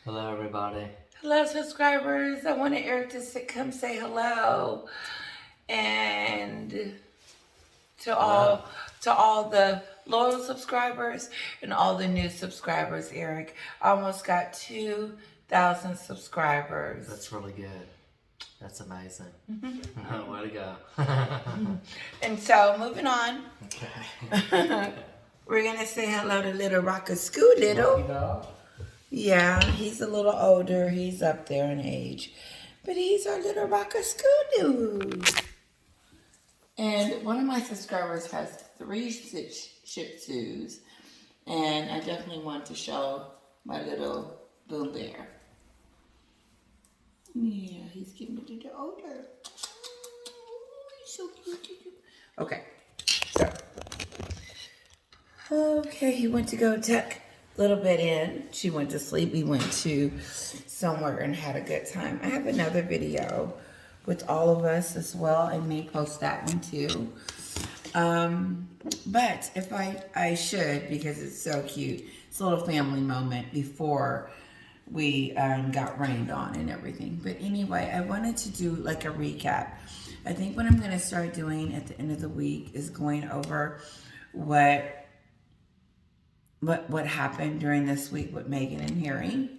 Hello, everybody. Hello, subscribers. I wanted Eric to come say hello, and to Hello. all the loyal subscribers and all the new subscribers. Eric, I almost got 2,000 subscribers. That's really good. That's amazing. Way to go. And so, moving on, Okay. we're gonna say hello to little Rocker Scoodle. Dog. Yeah, he's a little older. He's up there in age, but he's our little Rocker Scoodle. And one of my subscribers has 3 Shih Tzus, and I definitely want to show my little Boom Bear. Yeah, he's getting a little older. He's so cute. Okay, so. Okay, he went to go tuck a little bit in. She went to sleep. We went to somewhere and had a good time. I have another video with all of us as well. I may post that one too. But if I should, because it's so cute. It's a little family moment before we got rained on and everything. But anyway, I wanted to do like a recap. I think what I'm going to start doing at the end of the week is going over what happened during this week with Meghan and Harry.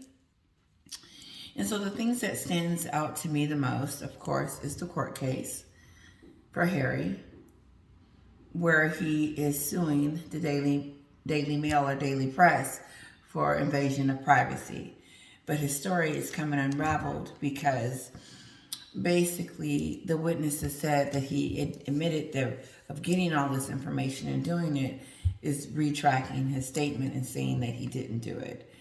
And so the things that stands out to me the most, of course, is the court case for Harry, where he is suing the Daily Mail or Daily Press for invasion of privacy. But his story is coming unraveled because basically the witnesses said that he admitted of getting all this information and doing it is retracting his statement and saying that he didn't do it.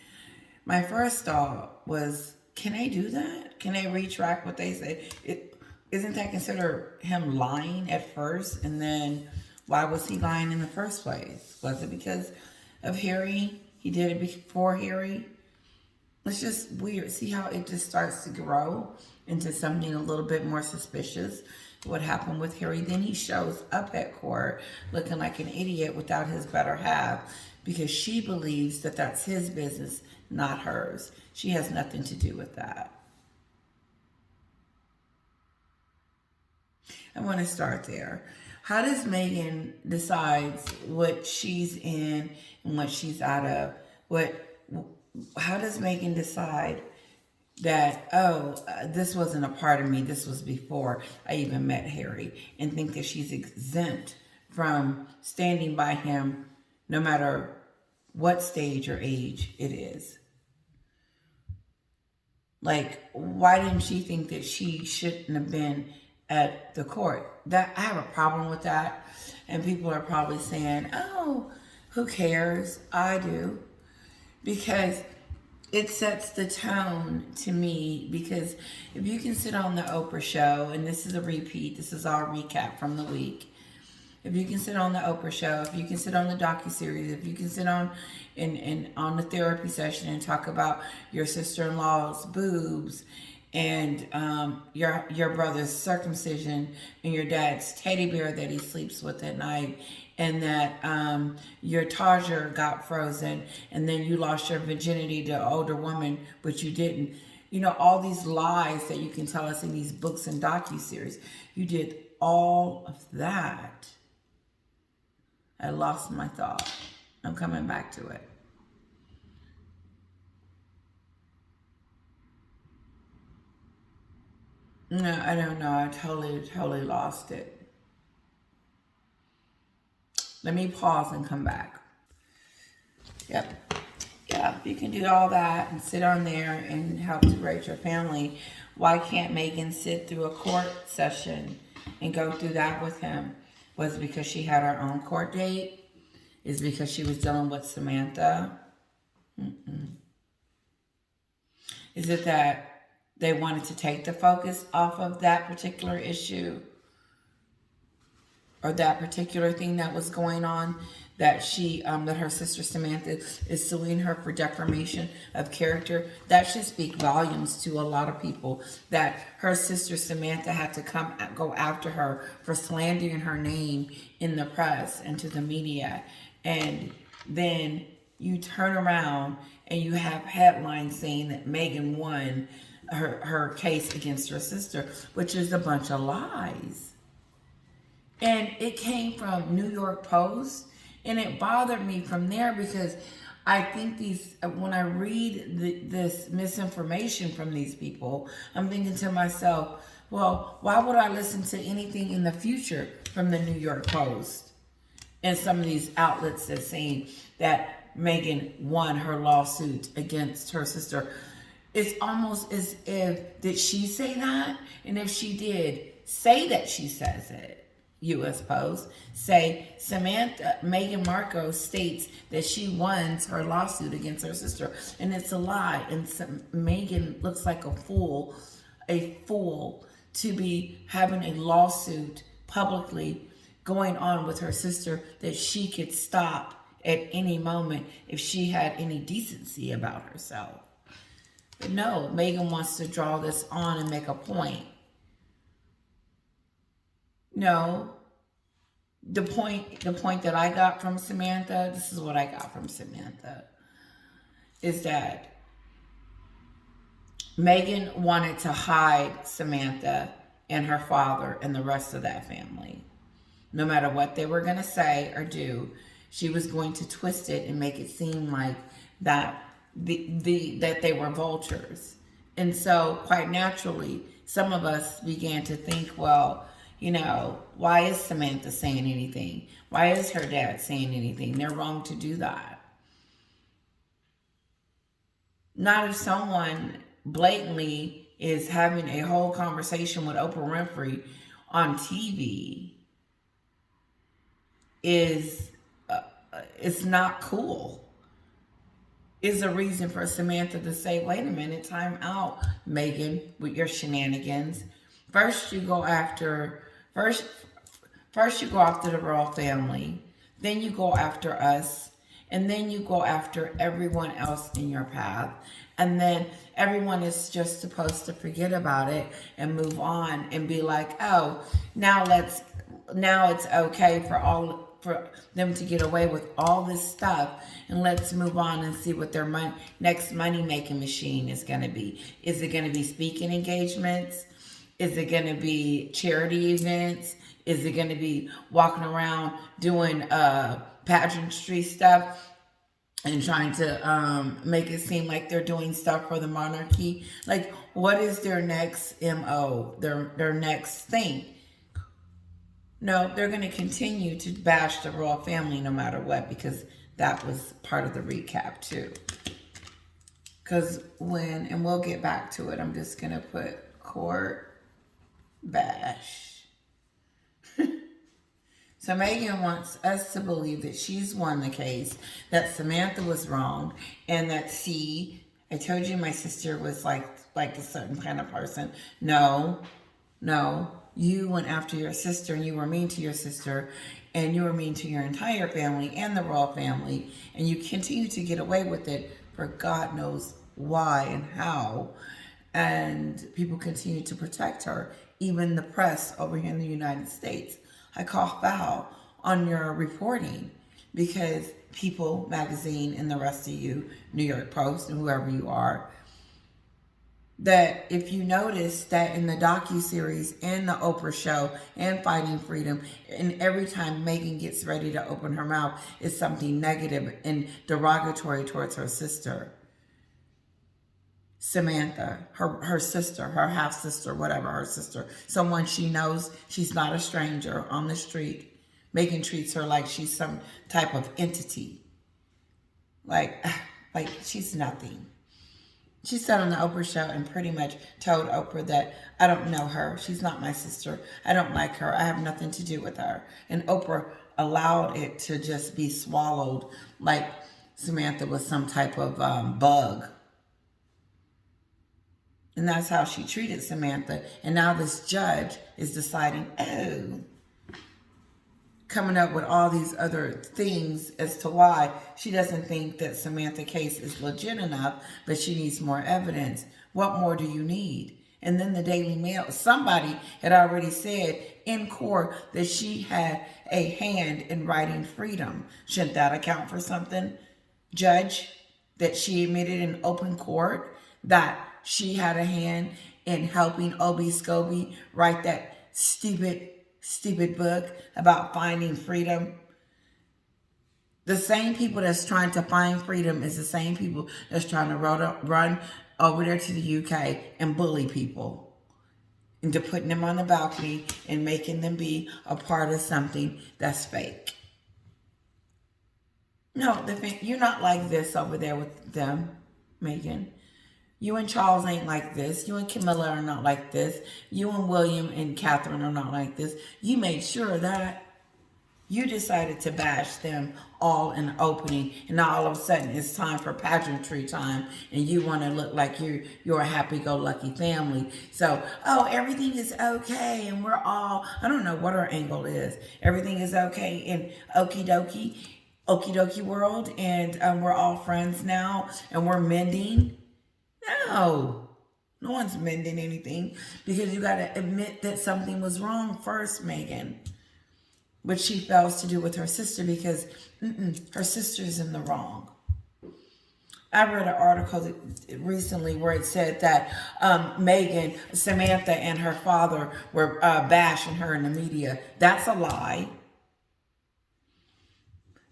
My first thought was, can they do that? Can they retract what they said? Isn't that considered him lying at first? And then why was he lying in the first place? Was it because of Harry? He did it before Harry? It's just weird. See how it just starts to grow into something a little bit more suspicious. What happened with Harry? Then he shows up at court looking like an idiot without his better half because she believes that that's his business, not hers. She has nothing to do with that. I want to start there. How does Meghan decide what she's in and what she's out of? How does Meghan decide that, this wasn't a part of me, this was before I even met Harry, and think that she's exempt from standing by him no matter what stage or age it is? Like, why didn't she think that she shouldn't have been at the court? That I have a problem with that. And people are probably saying, oh, who cares? I do. Because it sets the tone to me, because if you can sit on the Oprah show, and this is a repeat, this is our recap from the week. If you can sit on the Oprah show, if you can sit on the docuseries, if you can sit on on the therapy session and talk about your sister-in-law's boobs and your brother's circumcision and your dad's teddy bear that he sleeps with at night, and that your Tajer got frozen and then you lost your virginity to an older woman, but you didn't. You know, all these lies that you can tell us in these books and docuseries. You did all of that. I lost my thought. I'm coming back to it. No, I don't know. I totally lost it. Let me pause and come back. Yep. Yeah, if you can do all that and sit on there and help to raise your family, why can't Meghan sit through a court session and go through that with him? Was it because she had her own court date? Is it because she was dealing with Samantha? Is it that they wanted to take the focus off of that particular issue or that particular thing that was going on? That that her sister Samantha is suing her for defamation of character. That should speak volumes to a lot of people. That her sister Samantha had to go after her for slandering her name in the press and to the media, and then you turn around and you have headlines saying that Meghan won her case against her sister, which is a bunch of lies. And it came from New York Post, and it bothered me from there because I think when I read this misinformation from these people, I'm thinking to myself, well, why would I listen to anything in the future from the New York Post and some of these outlets that saying that Meghan won her lawsuit against her sister? It's almost as if, did she say that? And if she did, say that she says it. U.S. Post say Samantha, Meghan Markle states that she won her lawsuit against her sister, and it's a lie. And Meghan looks like a fool to be having a lawsuit publicly going on with her sister that she could stop at any moment if she had any decency about herself. But no, Meghan wants to draw this on and make a point. No, the point that I got from Samantha, this is what I got from Samantha, is that Meghan wanted to hide Samantha and her father and the rest of that family. No matter what they were going to say or do, she was going to twist it and make it seem like that that they were vultures. And so quite naturally, some of us began to think, well, you know, why is Samantha saying anything? Why is her dad saying anything? They're wrong to do that. Not if someone blatantly is having a whole conversation with Oprah Winfrey on TV it's not cool. Is a reason for Samantha to say, wait a minute, time out, Meghan, with your shenanigans. First you go after the royal family, then you go after us, and then you go after everyone else in your path. And then everyone is just supposed to forget about it and move on and be like, oh, now it's okay for them to get away with all this stuff, and let's move on and see what their next money-making machine is going to be. Is it going to be speaking engagements? Is it going to be charity events? Is it going to be walking around doing pageantry stuff and trying to make it seem like they're doing stuff for the monarchy? Like, what is their next MO, their next thing? No, they're going to continue to bash the royal family no matter what, because that was part of the recap too. Because and we'll get back to it, I'm just going to put court bash. So Meghan wants us to believe that she's won the case, that Samantha was wrong, and that I told you my sister was like a certain kind of person. No. You went after your sister, and you were mean to your sister, and you were mean to your entire family and the royal family, and you continue to get away with it for God knows why and how. And people continue to protect her, even the press over here in the United States. I call foul on your reporting, because People Magazine and the rest of you, New York Post and whoever you are, that if you notice that in the docuseries and the Oprah show and Fighting Freedom, and every time Meghan gets ready to open her mouth, is something negative and derogatory towards her sister, Samantha, her sister, her half-sister, whatever, her sister, someone she knows, she's not a stranger on the street. Meghan treats her like she's some type of entity. Like she's nothing. She sat on the Oprah show and pretty much told Oprah that I don't know her. She's not my sister. I don't like her. I have nothing to do with her. And Oprah allowed it to just be swallowed like Samantha was some type of bug. And that's how she treated Samantha. And now this judge is deciding, coming up with all these other things as to why she doesn't think that Samantha case is legit enough, but she needs more evidence. What more do you need? And then the Daily Mail, somebody had already said in court that she had a hand in writing freedom. Shouldn't that account for something, Judge? that she admitted in open court that she had a hand in helping Obi Scobie write that stupid book about finding freedom. The same people that's trying to find freedom is the same people that's trying to run over there to the UK and bully people into putting them on the balcony and making them be a part of something that's fake. No, you're not like this over there with them, Meghan. You and Charles ain't like this. You and Camilla are not like this. You and William and Catherine are not like this. You made sure of that. You decided to bash them all in the opening, and now all of a sudden it's time for pageantry time, and you want to look like you're a happy-go-lucky family. So, everything is okay, and we're all, I don't know what our angle is. Everything is okay in okie dokie world, and we're all friends now, and we're mending. No one's mending anything, because you got to admit that something was wrong first, Meghan. Which she fails to do with her sister, because her sister's in the wrong. I read an article recently where it said that Meghan, Samantha, and her father were bashing her in the media. That's a lie.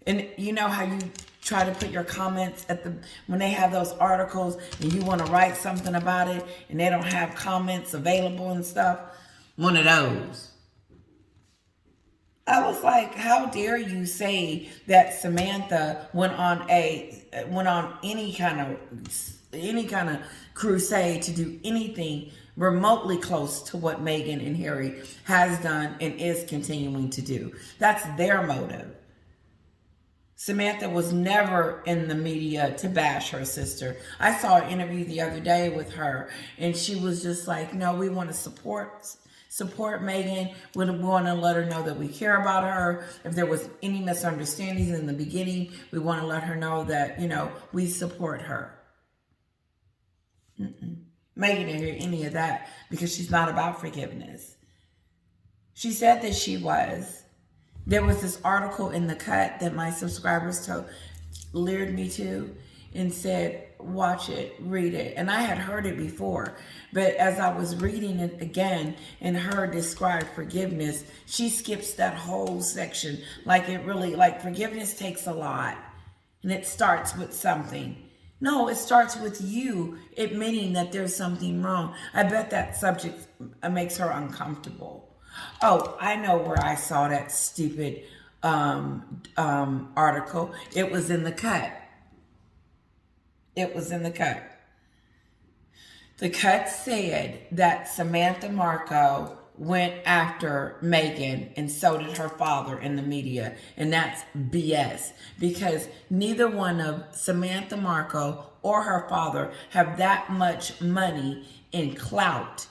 And you know how you try to put your comments when they have those articles and you want to write something about it and they don't have comments available and stuff? One of those. I was like, how dare you say that Samantha went on any kind of crusade to do anything remotely close to what Meghan and Harry has done and is continuing to do. That's their motive. Samantha was never in the media to bash her sister. I saw an interview the other day with her, and she was just like, no, we want to support Meghan. We want to let her know that we care about her. If there was any misunderstandings in the beginning, we want to let her know that, we support her. Meghan didn't hear any of that because she's not about forgiveness. She said that she was. There was this article in The Cut that my subscribers lured me to and said, watch it, read it. And I had heard it before, but as I was reading it again and her describe forgiveness, she skips that whole section. Like forgiveness takes a lot, and it starts with something. No, it starts with you admitting that there's something wrong. I bet that subject makes her uncomfortable. Oh, I know where I saw that stupid article. It was in The Cut. It was in The Cut. The Cut said that Samantha Marco went after Meghan, and so did her father in the media. And that's BS, because neither one of Samantha Marco or her father have that much money and clout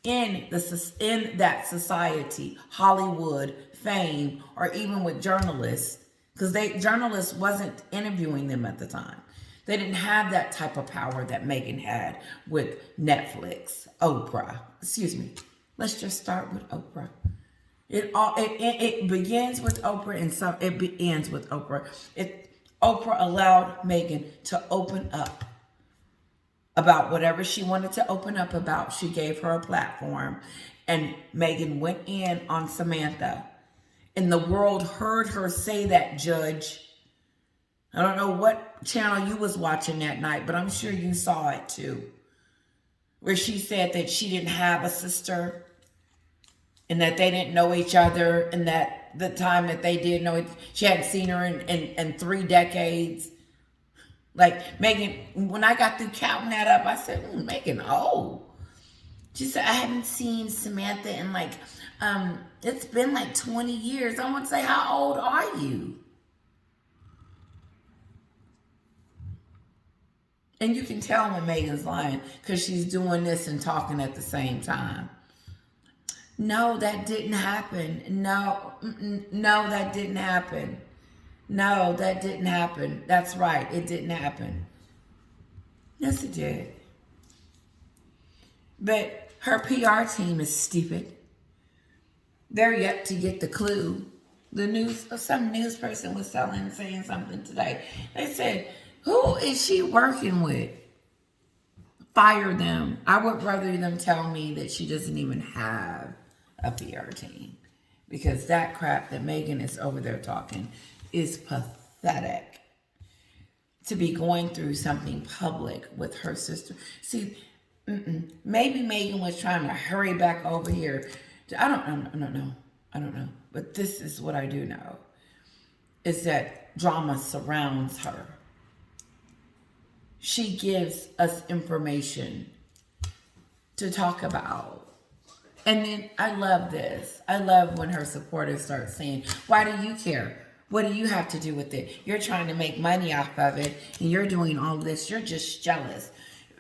in that society, Hollywood, fame, or even with journalists, because journalists wasn't interviewing them at the time. They didn't have that type of power that Meghan had with Netflix, Oprah. Excuse me. Let's just start with Oprah. It begins with Oprah and it ends with Oprah. Oprah allowed Meghan to open up about whatever she wanted to open up about. She gave her a platform, and Meghan went in on Samantha. And the world heard her say that, Judge. I don't know what channel you was watching that night, but I'm sure you saw it too. Where she said that she didn't have a sister and that they didn't know each other, and that the time that they did know it, she hadn't seen her in 3 decades. Like, Meghan, when I got through counting that up, I said, Meghan, She said, I haven't seen Samantha in it's been 20 years. I want to say, how old are you? And you can tell when Meghan's lying, because she's doing this and talking at the same time. No, that didn't happen. No, that didn't happen. No, that didn't happen. That's right. It didn't happen. Yes, it did. But her PR team is stupid. They're yet to get the clue. Some news person was saying something today. They said, Who is she working with? Fire them. I would rather them tell me that she doesn't even have a PR team. Because that crap that Meghan is over there talking is pathetic. To be going through something public with her sister. See, maybe Meghan was trying to hurry back over here. I don't know. But this is what I do know. Is that drama surrounds her. She gives us information to talk about. And then I love this. I love when her supporters start saying, why do you care? What do you have to do with it? You're trying to make money off of it, and you're doing all this. You're just jealous.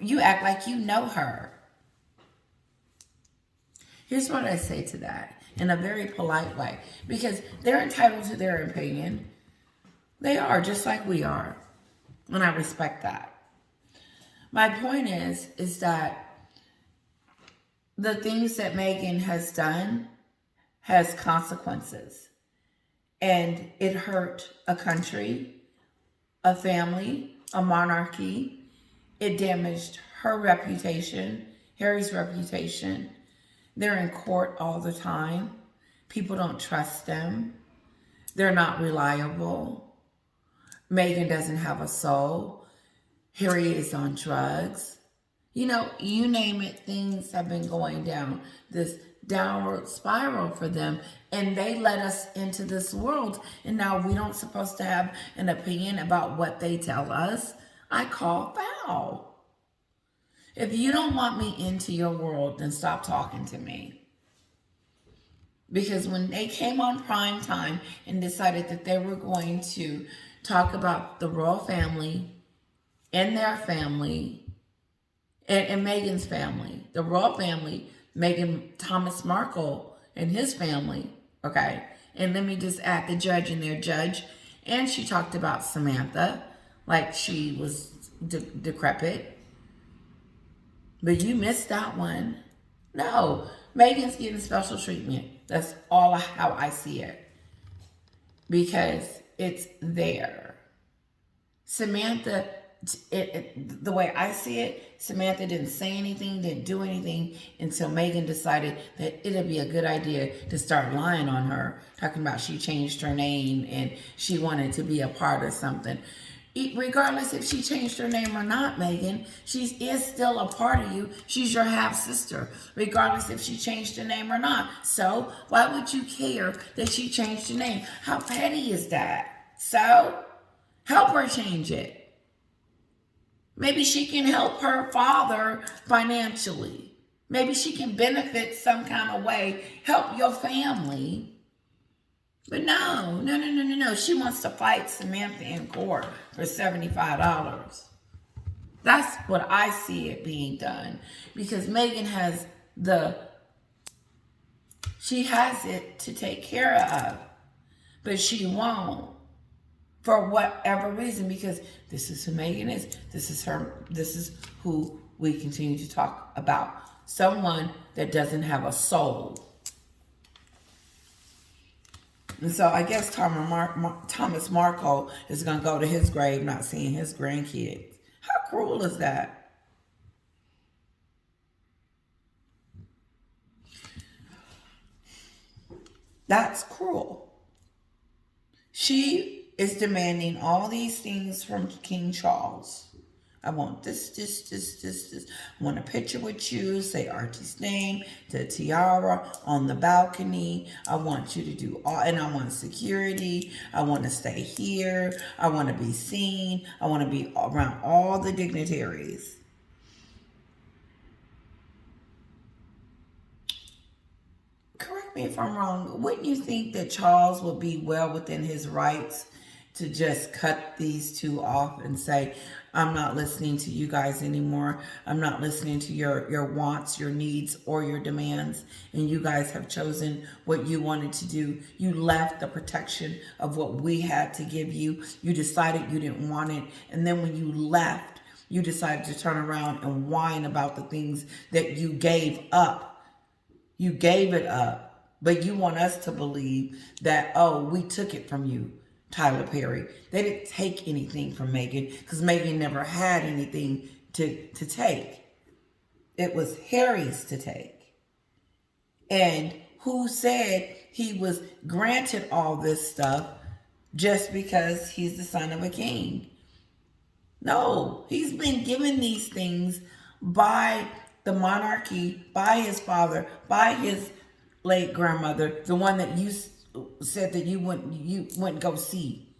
You act like you know her. Here's what I say to that in a very polite way, because they're entitled to their opinion. They are, just like we are. And I respect that. My point is that the things that Meghan has done has consequences. And it hurt a country, a family, a monarchy. It damaged her reputation, Harry's reputation. They're in court all the time. People don't trust them. They're not reliable. Meghan doesn't have a soul. Harry is on drugs. You know, you name it, things have been going down this downward spiral for them, and they let us into this world, and now we don't supposed to have an opinion about what they tell us. I call foul. If you don't want me into your world, then stop talking to me. Because when they came on prime time and decided that they were going to talk about the royal family and their family and Meghan's family, the royal family, Meghan Thomas Markle and his family, okay? And let me just add the judge in there, judge. And she talked about Samantha like she was decrepit. But you missed that one. No, Meghan's getting special treatment. That's all how I see it. Because it's there. Samantha, the way I see it, Samantha didn't say anything, didn't do anything until Meghan decided that it'd be a good idea to start lying on her, talking about she changed her name and she wanted to be a part of something. Regardless if she changed her name or not, Meghan, she is still a part of you. She's your half-sister, regardless if she changed her name or not. So why would you care that she changed her name? How petty is that? So help her change it. Maybe she can help her father financially. Maybe she can benefit some kind of way, help your family. But no. She wants to fight Samantha in court for $75. That's what I see it being done. Because Meghan has she has it to take care of. But she won't. For whatever reason, because this is who Meghan is. This is who we continue to talk about. Someone that doesn't have a soul. And so I guess Thomas Markle is going to go to his grave not seeing his grandkids. How cruel is that? That's cruel. She is demanding all these things from King Charles. I want this. I want a picture with you, say Archie's name, the tiara on the balcony. I want you to do all, and I want security. I want to stay here. I want to be seen. I want to be around all the dignitaries. Correct me if I'm wrong. Wouldn't you think that Charles would be well within his rights to just cut these two off and say, I'm not listening to you guys anymore. I'm not listening to your wants, your needs, or your demands. And you guys have chosen what you wanted to do. You left the protection of what we had to give you. You decided you didn't want it. And then when you left, you decided to turn around and whine about the things that you gave up. You gave it up. But you want us to believe that, oh, we took it from you. Tyler Perry. They didn't take anything from Meghan because Meghan never had anything to take. It was Harry's to take. And who said he was granted all this stuff just because he's the son of a king? No, he's been given these things by the monarchy, by his father, by his late grandmother, the one that you said that you wouldn't go see.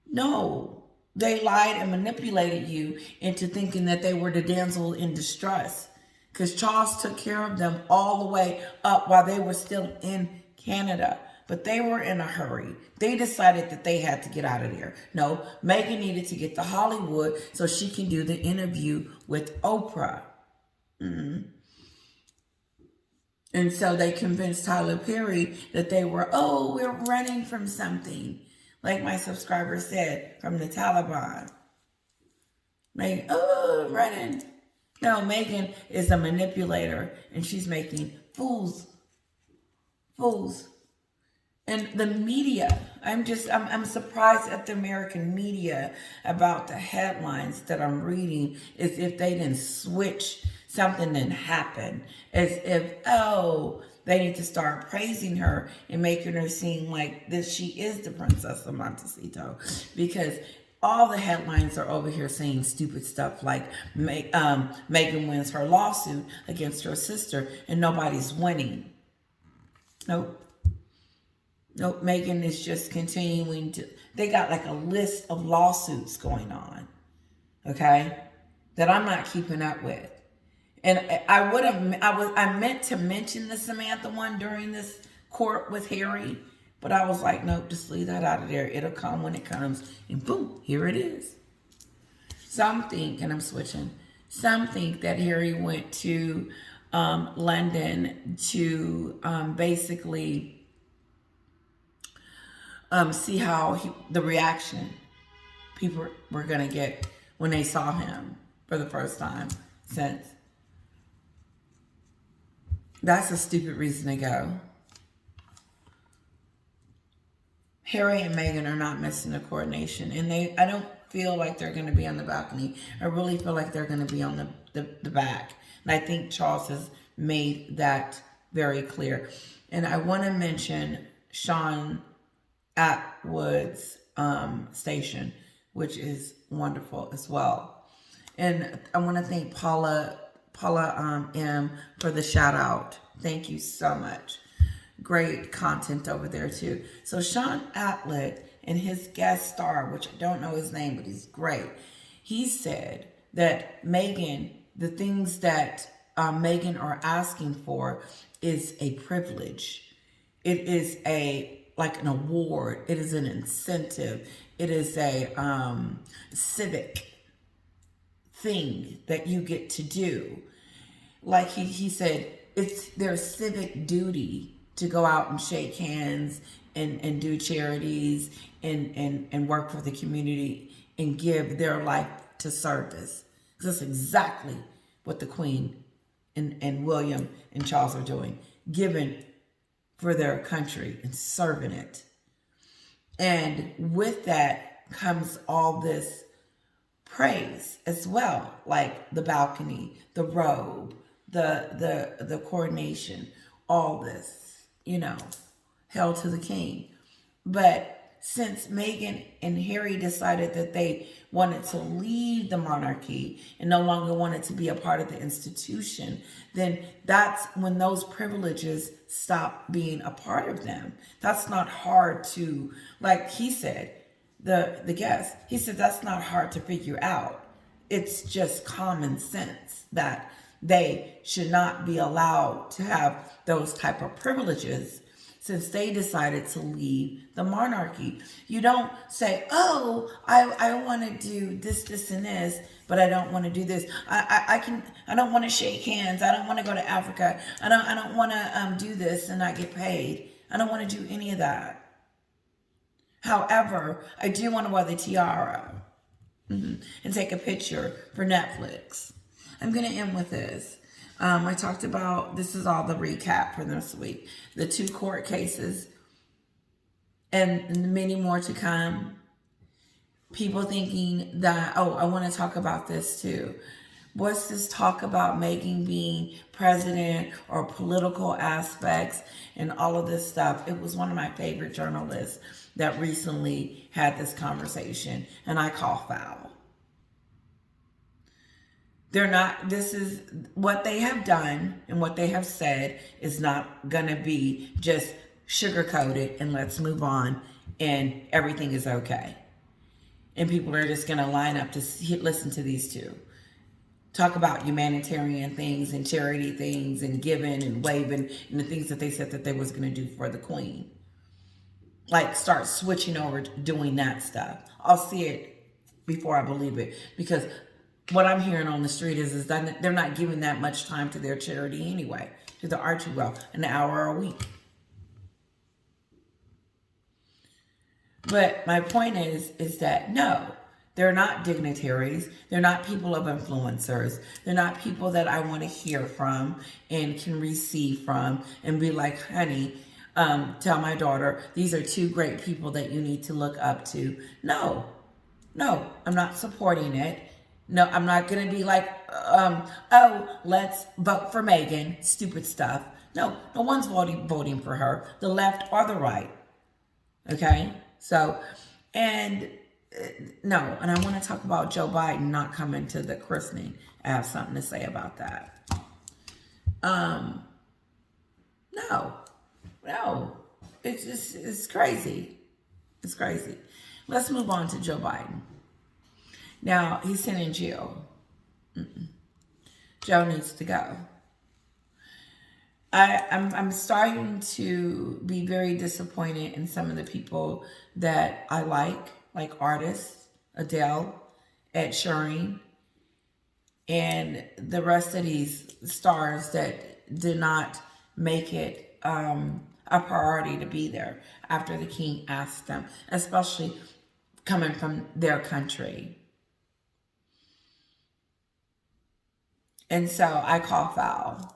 No, they lied and manipulated you into thinking that they were the damsel in distress, because Charles took care of them all the way up while they were still in Canada. But they were in a hurry. They decided that they had to get out of there. No, Meghan needed to get to Hollywood so she can do the interview with Oprah. And so they convinced Tyler Perry that they were, we're running from something. Like my subscriber said, from the Taliban. Meghan, running. No, Meghan is a manipulator, and she's making fools. And the media, I'm surprised at the American media about the headlines that I'm reading, as if they didn't switch, something didn't happen, as if, they need to start praising her and making her seem like that she is the Princess of Montecito, because all the headlines are over here saying stupid stuff like Meghan wins her lawsuit against her sister and nobody's winning. Nope, Meghan is just continuing to, they got like a list of lawsuits going on, okay, that I'm not keeping up with. And I meant to mention the Samantha one during this court with Harry, but I was like, nope, just leave that out of there. It'll come when it comes, and boom, here it is. Some think, and I'm switching, some think that Harry went to London to basically see how the reaction people were going to get when they saw him for the first time since. That's a stupid reason to go. Harry and Meghan are not missing the coronation, and I don't feel like they're going to be on the balcony. I really feel like they're going to be on the back. And I think Charles has made that very clear. And I want to mention Sean Atwood's station, which is wonderful as well. And I want to thank Paula M for the shout out. Thank you so much. Great content over there too. So Sean Atwood and his guest star, which I don't know his name, but he's great. He said that Meghan, the things that Meghan are asking for is a privilege. It is like an award. It is an incentive. It is a civic thing that you get to do. Like he said, it's their civic duty to go out and shake hands and do charities and work for the community and give their life to service. Because that's exactly what the Queen and William and Charles are doing, giving for their country and serving it. And with that comes all this praise as well, like the balcony, the robe, the coronation, all this, hail to the king. But since Meghan and Harry decided that they wanted to leave the monarchy and no longer wanted to be a part of the institution, then that's when those privileges stop being a part of them. That's not hard to, like he said, the guest, he said that's not hard to figure out. It's just common sense that they should not be allowed to have those type of privileges since they decided to leave the monarchy. You don't say, I want to do this, and this, but I don't want to do this. I don't want to shake hands. I don't want to go to Africa. I don't want to do this and not get paid. I don't want to do any of that. However, I do want to wear the tiara and take a picture for Netflix. I'm going to end with this. I talked about, this is all the recap for this week, the 2 court cases and many more to come. People thinking that, oh, I want to talk about this too. What's this talk about Meghan being president or political aspects and all of this stuff? It was one of my favorite journalists that recently had this conversation, and I call foul. They're not, this is what they have done and what they have said is not going to be just sugar-coated and let's move on and everything is okay. And people are just going to line up to listen to these two talk about humanitarian things and charity things and giving and waving and the things that they said that they was going to do for the Queen. Like, start switching over to doing that stuff. I'll see it before I believe it, because what I'm hearing on the street is that they're not giving that much time to their charity anyway, to the Archie Well, an hour a week. But my point is that no, they're not dignitaries. They're not people of influencers. They're not people that I want to hear from and can receive from and be like, honey, tell my daughter, these are two great people that you need to look up to. No, I'm not supporting it. No, I'm not going to be like, oh, let's vote for Meghan. Stupid stuff. No one's voting for her, the left or the right. Okay? So, and no, and I want to talk about Joe Biden not coming to the christening. I have something to say about that. No, it's crazy. It's crazy. Let's move on to Joe Biden. Now, he's sitting in jail. Joe needs to go. I'm starting to be very disappointed in some of the people that I like artists, Adele, Ed Sheeran, and the rest of these stars that did not make it a priority to be there after the king asked them, especially coming from their country. And so I call foul.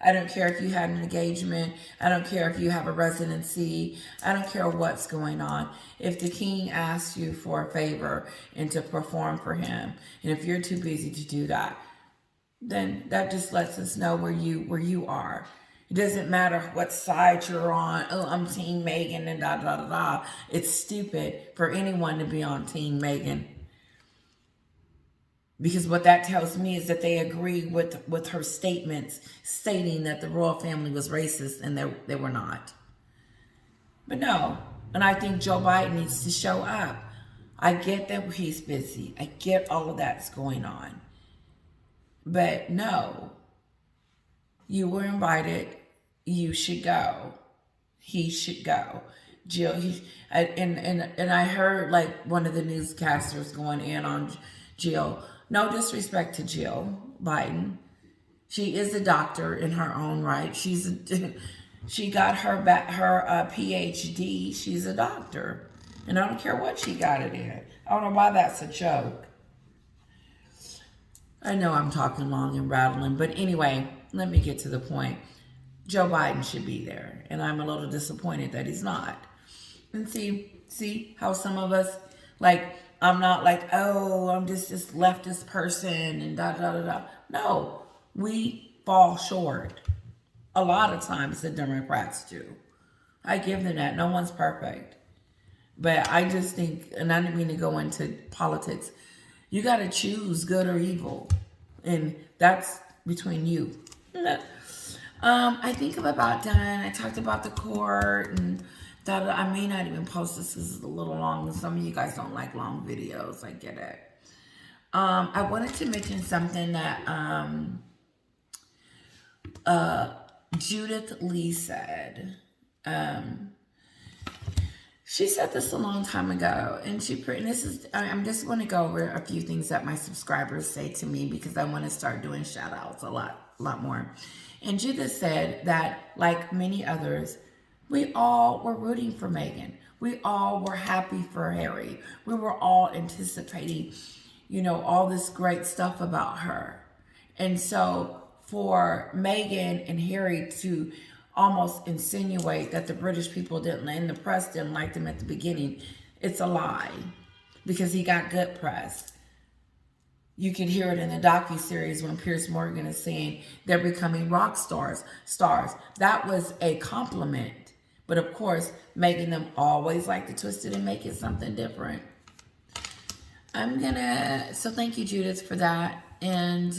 I don't care if you had an engagement. I don't care if you have a residency. I don't care what's going on. If the king asks you for a favor and to perform for him, and if you're too busy to do that, then that just lets us know where you are. It doesn't matter what side you're on. Oh, I'm Team Meghan and da da da da. It's stupid for anyone to be on Team Meghan. Because what that tells me is that they agree with her statements stating that the royal family was racist, and they were not. But no, and I think Joe Biden needs to show up. I get that he's busy. I get all of that's going on. But no, you were invited. You should go. He should go. Jill, and I heard like one of the newscasters going in on Jill. No disrespect to Jill Biden. She is a doctor in her own right. She got her PhD. She's a doctor. And I don't care what she got it in. I don't know why that's a joke. I know I'm talking long and rattling, but anyway, let me get to the point. Joe Biden should be there, and I'm a little disappointed that he's not. And see how some of us, like, I'm not like, oh, I'm just this leftist person and da da da da. No, we fall short. A lot of times the Democrats do. I give them that. No one's perfect. But I just think, and I didn't mean to go into politics, you got to choose good or evil. And that's between you. I think I'm about done. I talked about the court and that. I may not even post this because it's a little long. Some of you guys don't like long videos. I get it. I wanted to mention something that Judith Lee said. She said this a long time ago, and I'm just going to go over a few things that my subscribers say to me because I want to start doing shout outs a lot more. And Judith said that, like many others, we all were rooting for Meghan. We all were happy for Harry. We were all anticipating, all this great stuff about her. And so for Meghan and Harry to almost insinuate that the British people didn't, and the press didn't like them at the beginning. It's a lie, because he got good press. You can hear it in the docuseries when Piers Morgan is saying they're becoming rock stars. That was a compliment. But of course, Meghan them always like to twist it and make it something different. So thank you, Judith, for that. And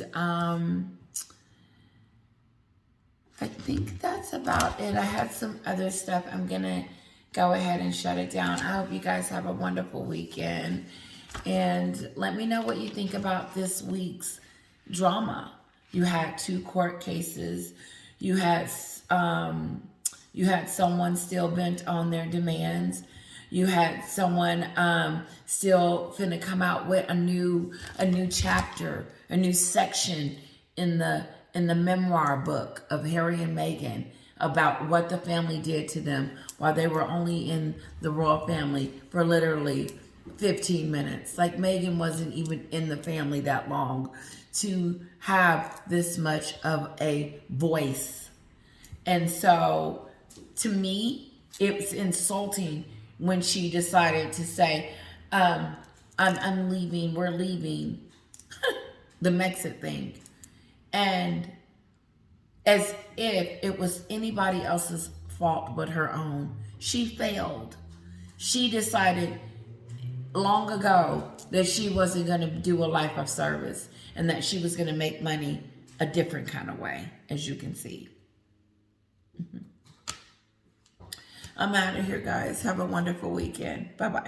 I think that's about it. I had some other stuff. I'm gonna go ahead and shut it down. I hope you guys have a wonderful weekend. And let me know what you think about this week's drama. You had 2 court cases. You had someone still bent on their demands. You had someone still finna come out with a new chapter, a new section in the memoir book of Harry and Meghan about what the family did to them while they were only in the royal family for literally 15 minutes. Like, Meghan wasn't even in the family that long to have this much of a voice. And so, to me, it's insulting when she decided to say, I'm leaving, we're leaving, the Mexit thing. And as if it was anybody else's fault but her own. She failed. She decided long ago that she wasn't going to do a life of service and that she was going to make money a different kind of way, as you can see. I'm out of here, guys. Have a wonderful weekend. Bye-bye.